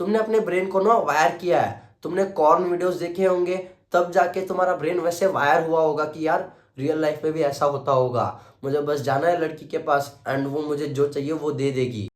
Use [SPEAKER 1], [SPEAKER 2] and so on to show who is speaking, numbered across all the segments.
[SPEAKER 1] तुमने अपने ब्रेन को ना वायर किया है, तुमने कॉर्न वीडियोस देखे होंगे, तब जाके तुम्हारा ब्रेन वैसे वायर हुआ होगा कि यार रियल लाइफ में भी ऐसा होता होगा, मुझे बस जाना है लड़की के पास एंड वो मुझे जो चाहिए वो दे देगी।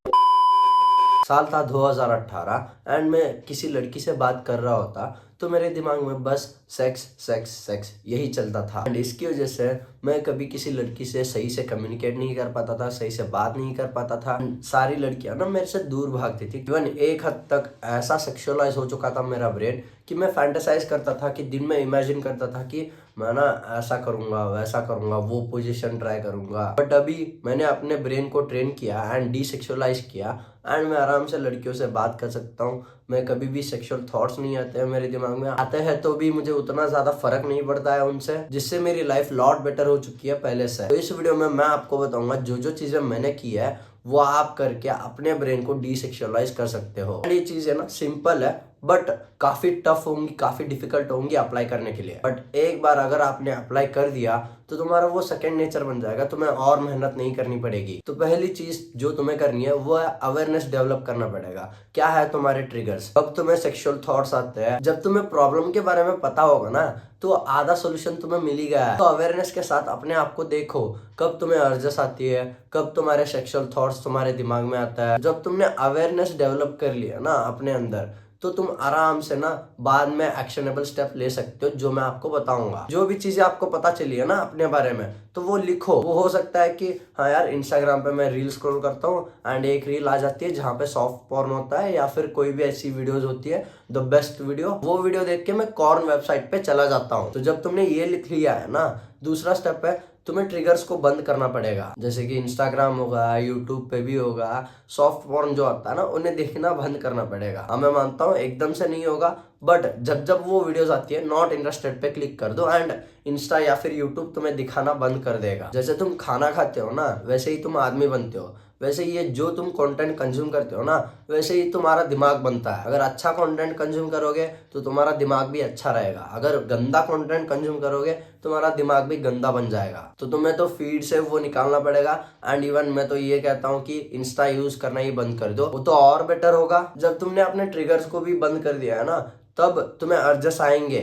[SPEAKER 1] साल था 2018 एंड मैं किसी लड़की से बात कर रहा होता तो मेरे दिमाग में बस सेक्स सेक्स सेक्स यही चलता था एंड इसकी वजह से मैं कभी किसी लड़की से सही से कम्युनिकेट नहीं कर पाता था, सही से बात नहीं कर पाता था। सारी लड़कियां ना मेरे से दूर भागती थी। इवन एक हद तक ऐसा सेक्सुअलाइज हो चुका था मेरा ब्रेन कि मैं फैंटेसाइज करता था कि दिन में इमेजिन करता था कि मैं ना ऐसा करूंगा वैसा करूंगा, वो पोजीशन ट्राई करूंगा। बट अभी मैंने अपने ब्रेन को ट्रेन किया एंड डीसेक्सुअलाइज किया एंड मैं आराम से लड़कियों से बात कर सकता हूँ। मैं कभी भी सेक्सुअल थॉट्स नहीं आते हैं मेरे दिमाग में, आते हैं तो भी मुझे उतना ज्यादा फर्क नहीं पड़ता है उनसे, जिससे मेरी लाइफ लॉट बेटर हो चुकी है पहले से। तो इस वीडियो में मैं आपको बताऊंगा जो जो चीजें मैंने की है वो आप करके अपने ब्रेन को डीसेक्सुअलाइज कर सकते हो। ये चीजें ना सिंपल है बट काफी टफ होंगी, काफी डिफिकल्ट होंगी अप्लाई करने के लिए। बट एक बार अगर आपने अप्लाई कर दिया तो तुम्हारा वो सेकंड नेचर बन जाएगा, तुम्हें और मेहनत नहीं करनी पड़ेगी। तो पहली चीज जो तुम्हें करनी है वो है अवेयरनेस डेवलप करना पड़ेगा। क्या है तुम्हारे ट्रिगर्स, कब तुम्हें सेक्सुअल थॉट्स आते हैं। जब तुम्हें प्रॉब्लम के बारे में पता होगा ना तो आधा सोल्यूशन तुम्हें मिल ही गया है। तो अवेयरनेस के साथ अपने आप को देखो कब तुम्हें अर्जस आती है, कब तुम्हारे सेक्सुअल थॉट्स तुम्हारे दिमाग में आता है। जब तुमने अवेयरनेस डेवलप कर लिया ना अपने अंदर तो तुम आराम से ना बाद में एक्शनेबल स्टेप ले सकते हो जो मैं आपको बताऊंगा। जो भी चीजें आपको पता चली है ना अपने बारे में तो वो लिखो। वो हो सकता है कि हाँ यार इंस्टाग्राम पे मैं रील स्क्रॉल करता हूँ एंड एक रील आ जाती है जहाँ पे सॉफ्ट पॉर्न होता है या फिर कोई भी ऐसी वीडियोस होती है द बेस्ट वीडियो, वो वीडियो देख के मैं कॉर्न वेबसाइट पे चला जाता हूँ। तो जब तुमने ये लिख लिया है ना, दूसरा स्टेप है तुम्हें ट्रिगर्स को बंद करना पड़ेगा। जैसे कि इंस्टाग्राम होगा, यूट्यूब पे भी होगा, सॉफ्ट पॉर्न जो आता है ना उन्हें देखना बंद करना पड़ेगा। हाँ मैं मानता हूँ एकदम से नहीं होगा बट जब जब वो वीडियोस आती है नॉट इंटरेस्टेड पे क्लिक कर दो एंड इंस्टा या फिर यूट्यूब तुम्हें दिखाना बंद कर देगा। जैसे तुम खाना खाते हो ना वैसे ही तुम आदमी बनते हो, वैसे ये जो तुम कंटेंट कंज्यूम करते हो ना वैसे ही तुम्हारा दिमाग बनता है। अगर अच्छा कंटेंट कंज्यूम करोगे तो तुम्हारा दिमाग भी अच्छा रहेगा, अगर गंदा कंटेंट कंज्यूम करोगे तुम्हारा दिमाग भी गंदा बन जाएगा। तो तुम्हें तो फीड से वो निकालना पड़ेगा एंड इवन मैं तो ये कहता हूँ कि इंस्टा यूज करना ही बंद कर दो, वो तो और बेटर होगा। जब तुमने अपने ट्रिगर्स को भी बंद कर दिया है ना तब तुम्हें अर्जस आएंगे,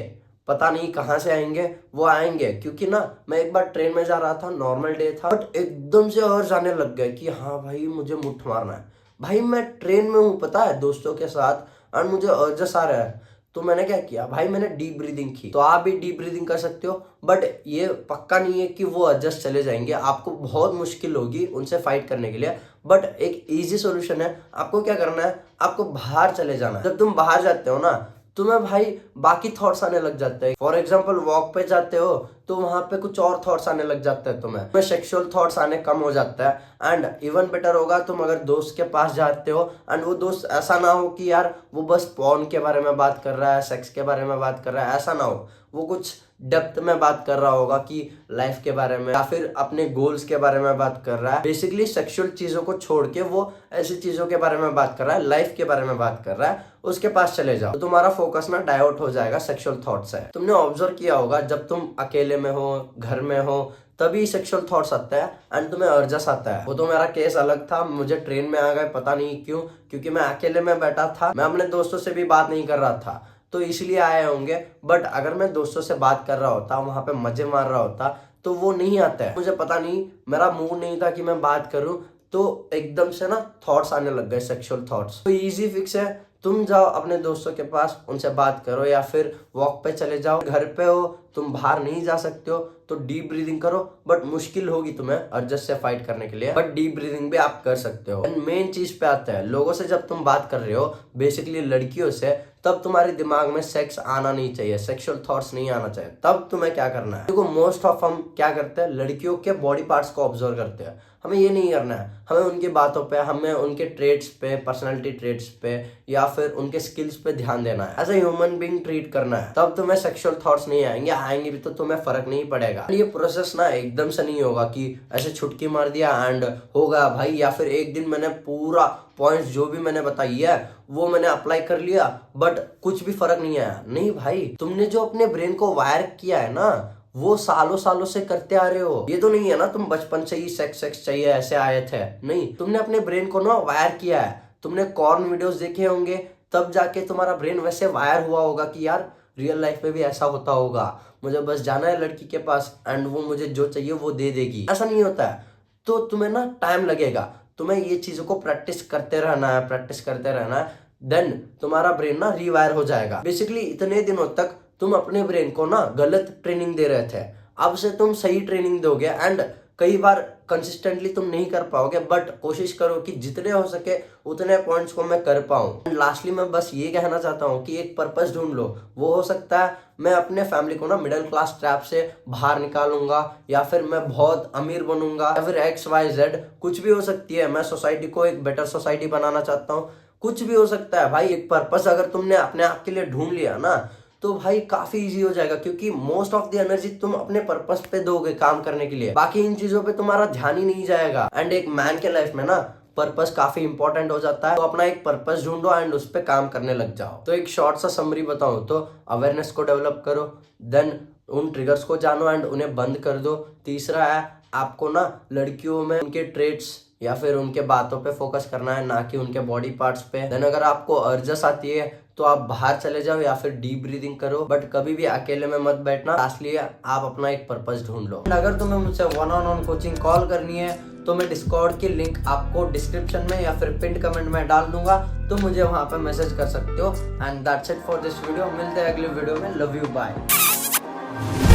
[SPEAKER 1] पता नहीं कहाँ से आएंगे, वो आएंगे। क्योंकि ना मैं एक बार ट्रेन में जा रहा था, नॉर्मल डे था बट एकदम से और जाने लग गए कि हाँ भाई मुझे मुठ मारना है। भाई मैं ट्रेन में हूँ पता है दोस्तों के साथ और मुझे अर्जस आ रहा है। तो मैंने क्या किया भाई, मैंने डीप ब्रीदिंग की। तो आप भी डीप ब्रीदिंग कर सकते हो बट ये पक्का नहीं है कि वो अर्जस चले जाएंगे, आपको बहुत मुश्किल होगी उनसे फाइट करने के लिए। बट एक इजी सोल्यूशन है, आपको क्या करना है, आपको बाहर चले जाना है। जब तुम बाहर जाते हो ना तुम्हें भाई बाकी थॉट्स आने लग जाते हैं। फॉर एग्जाम्पल वॉक पे जाते हो तो वहां पे कुछ और थॉट्स आने लग जाते हैं, तुम्हें सेक्सुअल थॉट्स आने कम हो जाता है। एंड इवन बेटर होगा तुम अगर दोस्त के पास जाते हो एंड वो दोस्त ऐसा ना हो कि यार वो बस पॉर्न के बारे में बात कर रहा है, सेक्स के बारे में बात कर रहा है, ऐसा ना हो। वो कुछ डेप्थ में बात कर रहा होगा कि लाइफ के बारे में या फिर अपने गोल्स के बारे में बात कर रहा है। बेसिकली सेक्सुअल चीजों को छोड़ के वो ऐसी चीजों के बारे में बात कर रहा है, लाइफ के बारे में बात कर रहा है, उसके पास चले जाओ तो तुम्हारा फोकस ना डाइवर्ट हो जाएगा सेक्सुअल थॉट से। तुमने ऑब्जर्व किया होगा जब तुम अकेले में हो, घर में हो, तभी सेक्सुअल थॉट्स आता है एंड तुम्हें अर्जस आता है। वो तो मेरा केस अलग था, मुझे ट्रेन में आ गए पता नहीं क्यों, क्योंकि मैं अकेले में बैठा था, मैं अपने दोस्तों से भी बात नहीं कर रहा था तो इसलिए आए होंगे। बट अगर मैं दोस्तों से बात कर रहा होता, वहां पे मजे मार रहा होता तो वो नहीं आता है। मुझे पता नहीं, मेरा मूड नहीं था कि मैं बात करूं तो एकदम से ना थॉट्स आने लग गए, सेक्सुअल थॉट्स। तो इजी फिक्स है, तुम जाओ अपने दोस्तों के पास, उनसे बात करो या फिर वॉक पे चले जाओ। घर पे हो, तुम बाहर नहीं जा सकते हो तो डीप ब्रीदिंग करो बट मुश्किल होगी तुम्हें अर्जस से फाइट करने के लिए, बट डीप ब्रीदिंग भी आप कर सकते हो। मेन चीज पे आता है, लोगों से जब तुम बात कर रहे हो, बेसिकली लड़कियों से, तब तुम्हारे दिमाग में सेक्स आना नहीं चाहिए, सेक्सुअल थॉट्स नहीं आना चाहिए। तब तुम्हें क्या करना है, देखो मोस्ट ऑफ हम क्या करते हैं, लड़कियों के बॉडी पार्ट्स को ऑब्जर्व करते हैं। हमें ये नहीं करना है, हमें उनकी बातों पे, हमें उनके ट्रेड्स पे, पर्सनालिटी ट्रेड्स पे या फिर उनके स्किल्स पे ध्यान देना है, as a human being treat करना है। तब तुम्हें सेक्सुअल थॉट्स नहीं आएंगे, आएंगे भी तो तुम्हें फर्क नहीं पड़ेगा। ये प्रोसेस ना एकदम से नहीं होगा कि ऐसे छुटकी मार दिया एंड होगा भाई, या फिर एक दिन मैंने पूरा पॉइंट्स जो भी मैंने बताई है वो मैंने अप्लाई कर लिया बट कुछ भी फर्क नहीं आया। नहीं भाई, तुमने जो अपने ब्रेन को वायर किया है ना वो सालों सालों से करते आ रहे हो। ये तो नहीं है ना तुम बचपन से ही सेक्स सेक्स चाहिए ऐसे आए थे, नहीं, तुमने अपने ब्रेन को ना वायर किया है। तुमने कॉर्न वीडियोस देखे होंगे, तब जाके तुम्हारा ब्रेन वैसे वायर हुआ होगा कि यार रियल लाइफ में भी ऐसा होता होगा, मुझे बस जाना है लड़की के पास एंड वो मुझे जो चाहिए वो दे देगी। ऐसा नहीं होता है। तो तुम्हें ना टाइम लगेगा, तुम्हें ये चीजों को प्रैक्टिस करते रहना है, प्रैक्टिस करते रहना है, देन तुम्हारा ब्रेन ना रीवायर हो जाएगा। बेसिकली इतने दिनों तक तुम अपने ब्रेन को ना गलत ट्रेनिंग दे रहे थे, अब से तुम सही ट्रेनिंग दोगे एंड कई बार कंसिस्टेंटली तुम नहीं कर पाओगे, बट कोशिश करो कि जितने हो सके उतने पॉइंट्स को मैं कर पाऊं। लास्टली मैं बस ये कहना चाहता हूँ कि एक पर्पस ढूंढ लो। वो हो सकता है मैं अपने फैमिली को ना मिडिल क्लास ट्रैप से बाहर निकालूंगा, या फिर मैं बहुत अमीर बनूंगा, या फिर XYZ कुछ भी हो सकती है। मैं सोसाइटी को एक बेटर सोसाइटी बनाना चाहता हूँ, कुछ भी हो सकता है भाई। एक पर्पस अगर तुमने अपने आप के लिए ढूंढ लिया ना तो भाई काफी इजी हो जाएगा, क्योंकि मोस्ट ऑफ द एनर्जी तुम अपने पर्पस पे दोगे काम करने के लिए, बाकी इन चीजों पे तुम्हारा ध्यान ही नहीं जाएगा। एंड एक मैन के लाइफ में ना पर्पस काफी इंपॉर्टेंट हो जाता है, तो अपना एक पर्पस ढूंढो एंड उस पर काम करने लग जाओ। तो एक शॉर्ट सा समरी बताऊं तो अवेयरनेस को डेवलप करो, देन उन ट्रिगर्स को जानो एंड उन्हें बंद कर दो। तीसरा है आपको ना लड़कियों में उनके ट्रेट्स या फिर उनके बातों पे फोकस करना है, ना कि उनके बॉडी पार्ट्स पे। देन अगर आपको अर्जस आती है तो आप बाहर चले जाओ या फिर डीप ब्रीदिंग करो, बट कभी भी अकेले में मत बैठना। इसलिए आप अपना एक पर्पस ढूंढ लो। अगर तुम्हें मुझसे 1-on-1 कोचिंग कॉल करनी है तो मैं डिस्कॉर्ड की लिंक आपको डिस्क्रिप्शन में या फिर पिन कमेंट में डाल दूंगा, तो मुझे वहां पे मैसेज कर सकते हो। And that's it for this video. मिलते हैं अगले वीडियो में। Love you, bye.